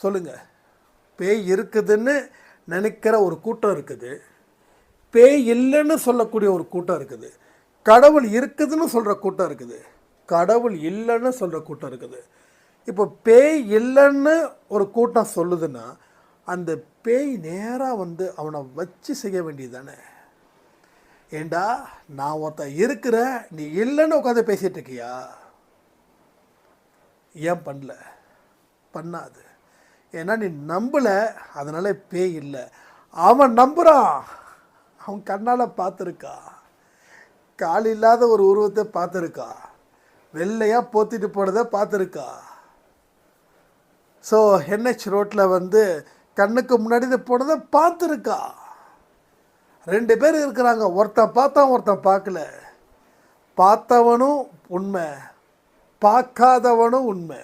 சொல்லுங்கள். பேய் இருக்குதுன்னு நினைக்கிற ஒரு கூட்டம் இருக்குது, பேய் இல்லைன்னு சொல்லக்கூடிய ஒரு கூட்டம் இருக்குது, கடவுள் இருக்குதுன்னு சொல்கிற கூட்டம் இருக்குது, கடவுள் இல்லைன்னு சொல்கிற கூட்டம் இருக்குது. இப்போ பேய் இல்லைன்னு ஒரு கூட்டம் சொல்லுதுன்னா அந்த பேய் நேராக வந்து அவனை வச்சு செய்ய வேண்டியது தானே. ஏண்டா நான் ஒருத்தன் இருக்கிற, நீ இல்லைன்னு உட்காந்து பேசிகிட்டு இருக்கியா? ஏன் பண்ணல? பண்ணாது. ஏன்னா நீ நம்பலை, அதனால் பேய் இல்லை. அவன் நம்புகிறான், அவன் கண்ணால் பார்த்துருக்கா, கால் இல்லாத ஒரு உருவத்தை பார்த்துருக்கா, வெள்ளையாக போத்திட்டு போனதை பார்த்துருக்கா. ஸோ என்ஹெச் ரோட்டில் வந்து கண்ணுக்கு முன்னாடி போனதை பார்த்துருக்கா. 2 பேர் இருக்கிறாங்க, ஒருத்தன் பார்த்தான் ஒருத்தன் பார்க்கல. பார்த்தவனும் உண்மை, பார்க்காதவனும் உண்மை.